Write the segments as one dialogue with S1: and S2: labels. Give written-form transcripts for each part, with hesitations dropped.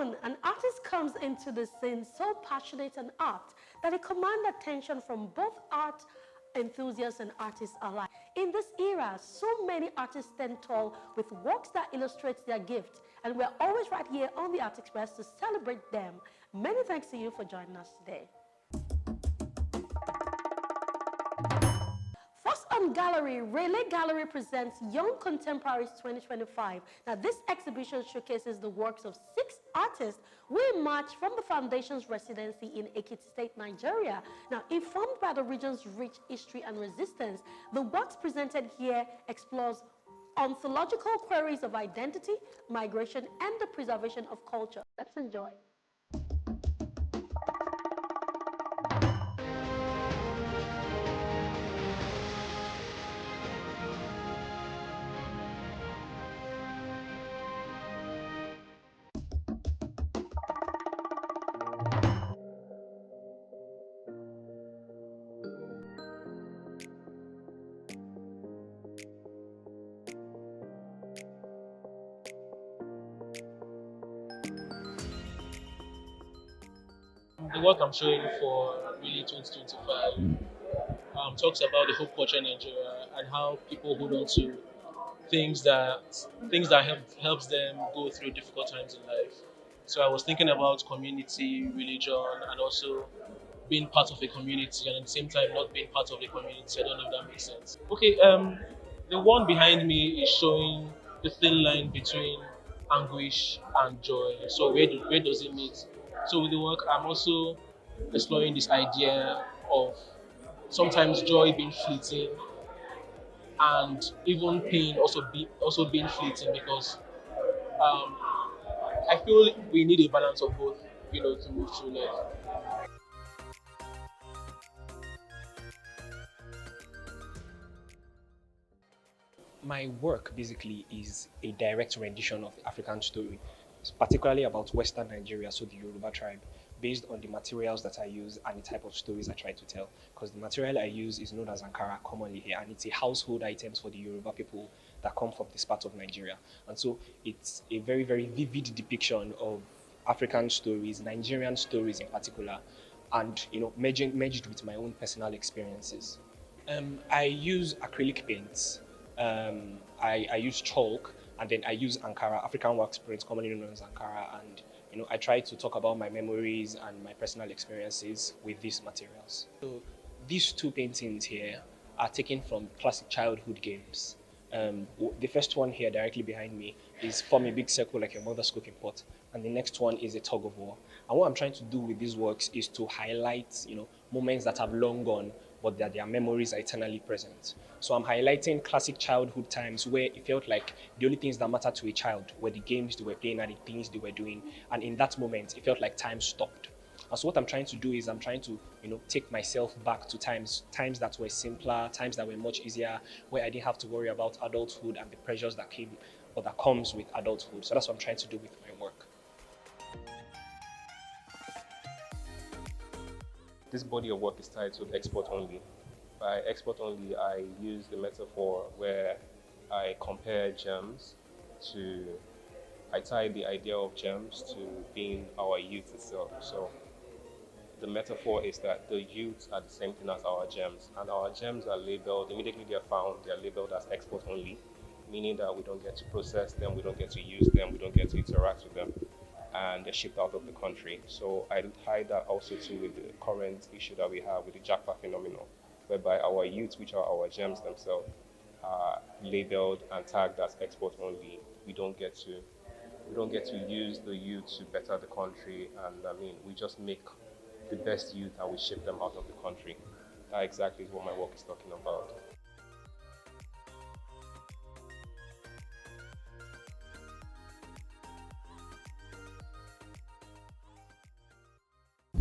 S1: Often, an artist comes into the scene so passionate in art that it commands attention from both art enthusiasts and artists alike. In this era, so many artists stand tall with works that illustrate their gift, and we're always right here on the Art Express to celebrate them. Many thanks to you for joining us today. First on Gallery, Relay Gallery presents Young Contemporaries 2025. Now, this exhibition showcases the works of 6 artists who emerged from the Foundation's residency in Ekiti State, Nigeria. Now, informed by the region's rich history and resistance, the works presented here explores ontological queries of identity, migration, and the preservation of culture. Let's enjoy.
S2: The work I'm showing for really 2025 talks about the hope culture in Nigeria and how people hold on to things that helps them go through difficult times in life. So I was thinking about community, religion, and also being part of a community, and at the same time not being part of the community. I don't know if that makes sense. Okay, the one behind me is showing the thin line between anguish and joy. So where does it meet? So with the work, I'm also exploring this idea of sometimes joy being fleeting and even pain also being fleeting because um, I feel we need a balance of both, to move through life.
S3: My work basically is a direct rendition of the African story, particularly about Western Nigeria, so the Yoruba tribe, based on the materials that I use and the type of stories I try to tell. Because the material I use is known as Ankara commonly here, and it's a household item for the Yoruba people that come from this part of Nigeria. And so it's a very, very vivid depiction of African stories, Nigerian stories in particular, and merged with my own personal experiences. I use acrylic paints. I use chalk, and then I use Ankara, African wax prints, commonly known as Ankara, and I try to talk about my memories and my personal experiences with these materials. So these 2 paintings here are taken from classic childhood games. The first one here directly behind me is form a big circle like your mother's cooking pot, and the next one is a tug of war. And what I'm trying to do with these works is to highlight, moments that have long gone, but that their memories are eternally present. So I'm highlighting classic childhood times where it felt like the only things that mattered to a child were the games they were playing and the things they were doing. And in that moment, it felt like time stopped. And so what I'm trying to do is I'm trying to, take myself back to times that were simpler, times that were much easier, where I didn't have to worry about adulthood and the pressures that came or that comes with adulthood. So that's what I'm trying to do with my work.
S4: This body of work is titled Export Only. By export only, I use the metaphor where I compare gems I tie the idea of gems to being our youth itself. So the metaphor is that the youths are the same thing as our gems, and our gems are labeled, immediately they're found, they're labeled as export only, meaning that we don't get to process them, we don't get to use them, we don't get to interact with them, and they're shipped out of the country. So I tie that also to with the current issue that we have with the Japa phenomenon, whereby our youth, which are our gems themselves, are labeled and tagged as export only. We don't get to use the youth to better the country, and we just make the best youth and we ship them out of the country. That exactly is what my work is talking about.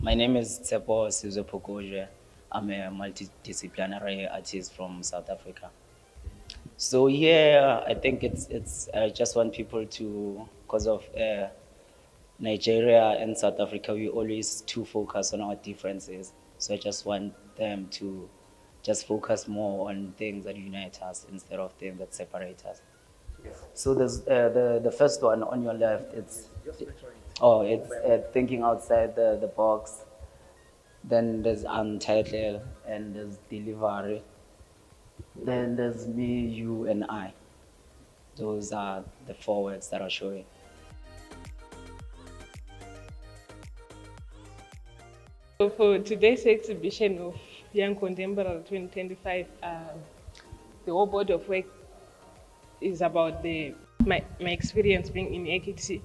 S5: My name is Tsepo Sizopokoje. I'm a multidisciplinary artist from South Africa. So here, I think I just want people to, because of Nigeria and South Africa, we always too focus on our differences. So I just want them to just focus more on things that unite us instead of things that separate us. So there's the first one on your left. It's Oh, it's thinking outside the box. Then there's untitled and there's delivery. Then there's me, you, and I. Those are the 4 words that I'll show you.
S6: So for today's exhibition of Young Contemporary 2025, the whole body of work is about my experience being in Ekiti.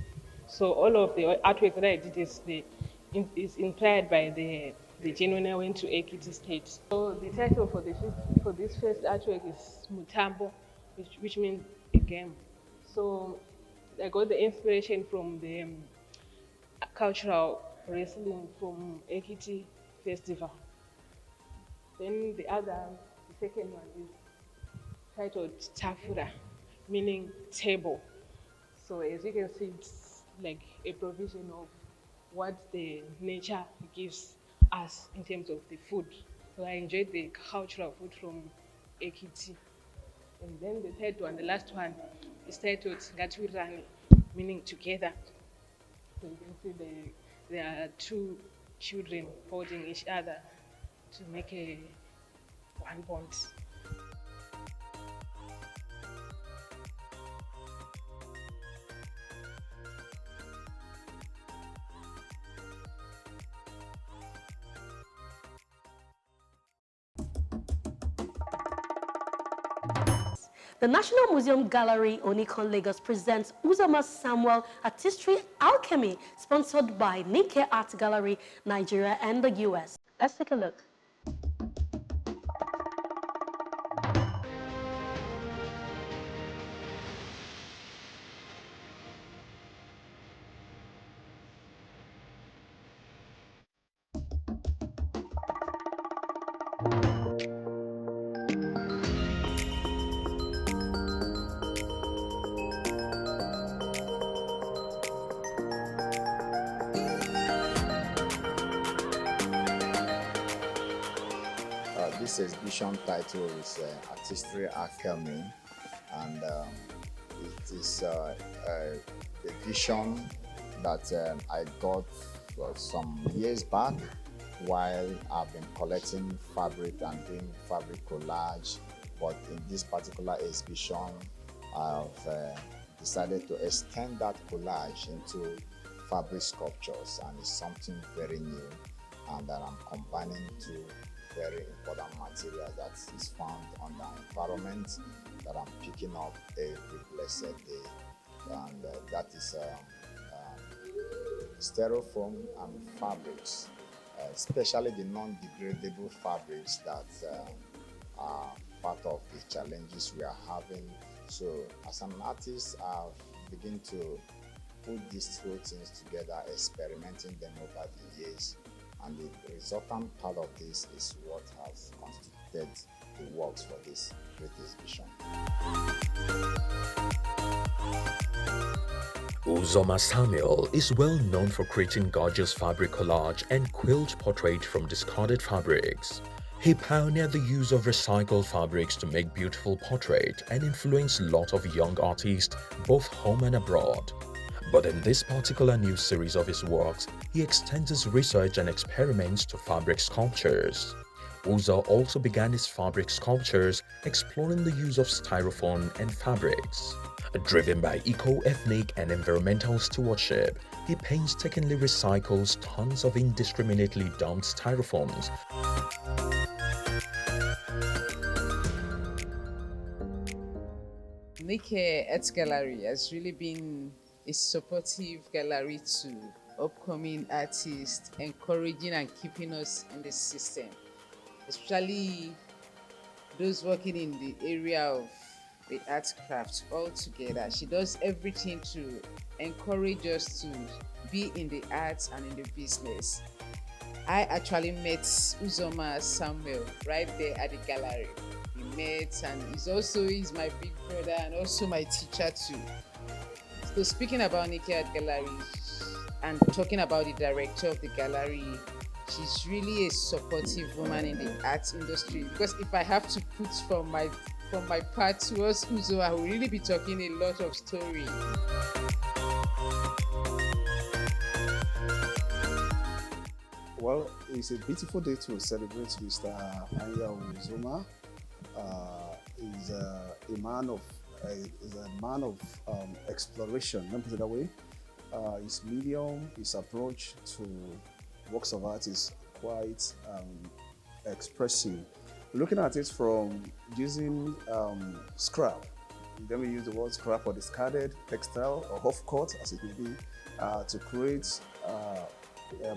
S6: So all of the artwork that I did is inspired by the journey when I went to Ekiti State. So the title for this first artwork is Mutambo, which means a game. So I got the inspiration from the cultural wrestling from Ekiti Festival. Then the second one is titled Tafura, meaning table. So as you can see, it's like a provision of what the nature gives us in terms of the food. So I enjoyed the cultural food from Ekiti. And then the third one, the last one, is titled Gatwirani, meaning together. So you can see there are two children holding each other to make one bond.
S1: The National Museum Gallery, Onikon, Lagos presents Uzoma Samuel Artistry Alchemy, sponsored by Nikkei Art Gallery, Nigeria and the US. Let's take a look.
S7: This exhibition title is Artistry Alchemy, and it is a vision that I got some years back while I've been collecting fabric and doing fabric collage. But in this particular exhibition, I've decided to extend that collage into fabric sculptures, and it's something very new, and that I'm combining two very important material that is found on the environment that I'm picking up every blessed day, and that is styrofoam and fabrics, especially the non-degradable fabrics that are part of the challenges we are having. So as an artist, I've begun to put these two things together, experimenting them over the years. And the resultant part of this is what has constituted the works for this great exhibition.
S8: Uzoma Samuel is well known for creating gorgeous fabric collage and quilt portrait from discarded fabrics. He pioneered the use of recycled fabrics to make beautiful portraits and influenced a lot of young artists both home and abroad. But in this particular new series of his works, he extends his research and experiments to fabric sculptures. Uzo also began his fabric sculptures exploring the use of styrofoam and fabrics. Driven by eco-ethnic and environmental stewardship, he painstakingly recycles tons of indiscriminately dumped styrofoams.
S9: Nikkei Art Gallery has really been a supportive gallery to upcoming artists, encouraging and keeping us in the system, especially those working in the area of the art craft altogether. She does everything to encourage us to be in the arts and in the business. I actually met Uzoma Samuel right there at the gallery. We met, and he's my big brother and also my teacher too. So speaking about Nikkei Art Gallery and talking about the director of the gallery, she's really a supportive woman in the arts industry. Because if I have to put from my part towards Uzo, I will really be talking a lot of story.
S10: Well, it's a beautiful day to celebrate Mr. Anya Uzoma. He's a man of exploration. Let me put it that way. His medium, his approach to works of art is quite expressive. Looking at it from using scrap, then we use the word scrap or discarded textile or off-cut, as it may be, to create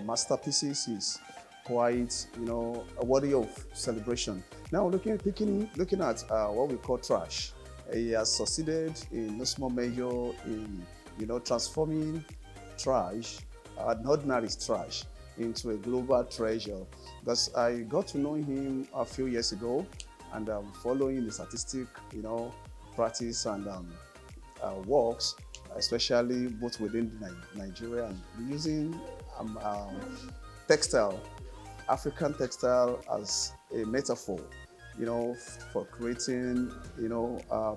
S10: masterpieces is quite, worthy of celebration. Now, looking at what we call trash, he has succeeded in no small measure in, transforming trash, ordinary trash, into a global treasure. Because I got to know him a few years ago, and following his artistic, practice and works, especially both within Nigeria and using textile, African textile as a metaphor, for creating,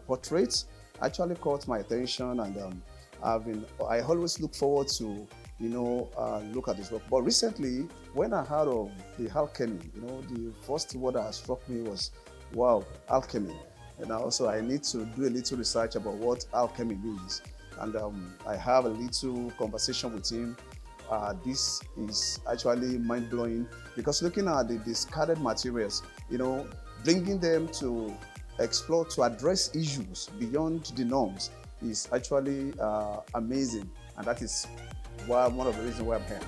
S10: portraits, actually caught my attention, and I always look forward to, look at this work. But recently, when I heard of the alchemy, the first word that struck me was, wow, alchemy. And also I need to do a little research about what alchemy means. And I have a little conversation with him. This is actually mind-blowing, because looking at the discarded materials, bringing them to explore, to address issues beyond the norms is actually amazing. And that is one of the reasons why I'm here.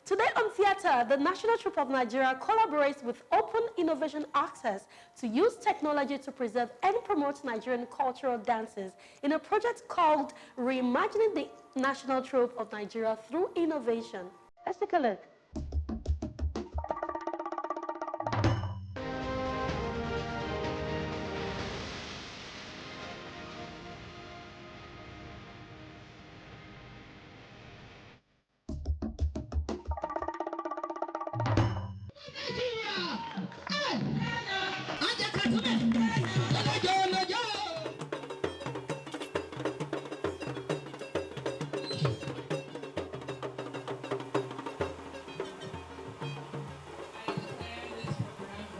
S1: Today on Theatre, the National Troupe of Nigeria collaborates with Open Innovation Access to use technology to preserve and promote Nigerian cultural dances in a project called Reimagining the National Troupe of Nigeria Through Innovation. Let's take a look.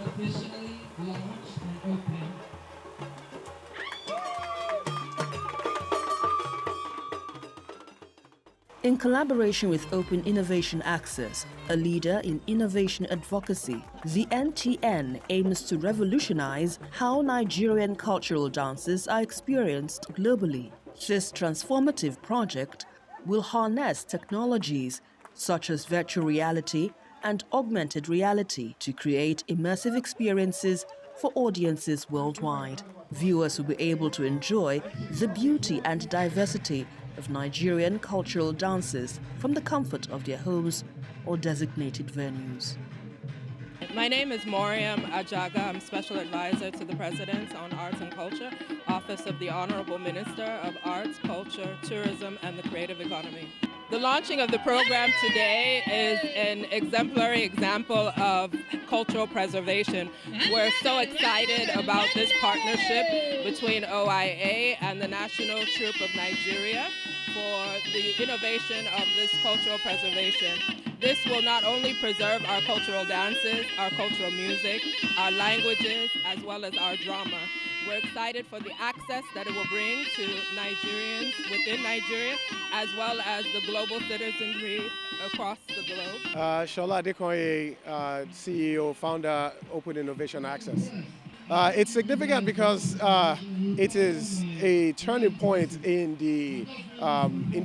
S11: Officially launched and open.
S12: In collaboration with Open Innovation Access, a leader in innovation advocacy, the NTN aims to revolutionize how Nigerian cultural dances are experienced globally. This transformative project will harness technologies such as virtual reality and augmented reality to create immersive experiences for audiences worldwide. Viewers will be able to enjoy the beauty and diversity of Nigerian cultural dances from the comfort of their homes or designated venues.
S6: My name is Moriam Ajaga. I'm Special Advisor to the President on Arts and Culture, Office of the Honorable Minister of Arts, Culture, Tourism, and the Creative Economy. The launching of the program today is an exemplary example of cultural preservation. We're so excited about this partnership between OIA and the National Troupe of Nigeria for the innovation of this cultural preservation. This will not only preserve our cultural dances, our cultural music, our languages, as well as our drama. We're excited for the access that it will bring to Nigerians within Nigeria, as well as the global citizenry across the globe.
S13: Shola Adekoye, CEO, founder, Open Innovation Access. It's significant because it is a turning point in the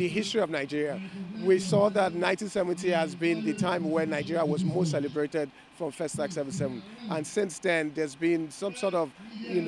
S13: history of Nigeria. We saw that 1970 has been the time when Nigeria was most celebrated from Festac 77, and since then there's been some sort of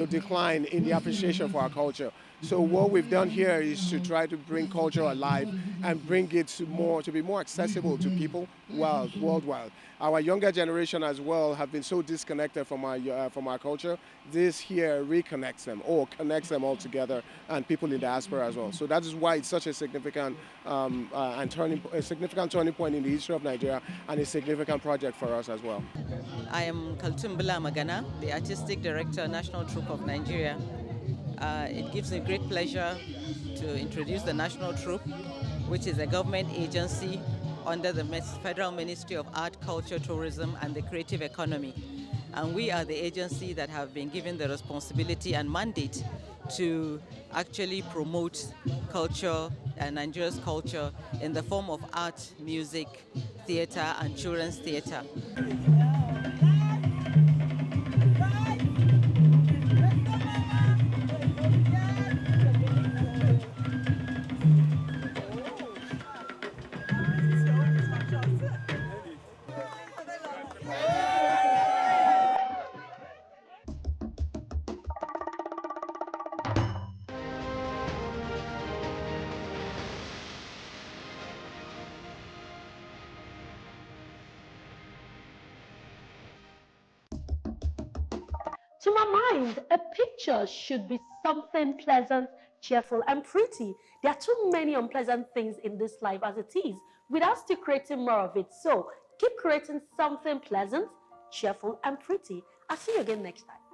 S13: decline in the appreciation for our culture. So what we've done here is to try to bring culture alive and bring it to be more accessible to people worldwide. Our younger generation as well have been so disconnected from our culture. This here reconnects them or connects them all together, and people in diaspora as well. So that is why it's such a significant turning point in the history of Nigeria, and a significant project for us as well.
S14: I am Kaltumbula Magana, the Artistic Director, National Troupe of Nigeria. It gives me great pleasure to introduce the National Troupe, which is a government agency under the Federal Ministry of Art, Culture, Tourism and the Creative Economy. And we are the agency that have been given the responsibility and mandate to actually promote culture and Nigeria's culture in the form of art, music, theater and children's theater.
S1: To my mind, a picture should be something pleasant, cheerful, and pretty. There are too many unpleasant things in this life as it is, without still creating more of it. So keep creating something pleasant, cheerful, and pretty. I'll see you again next time.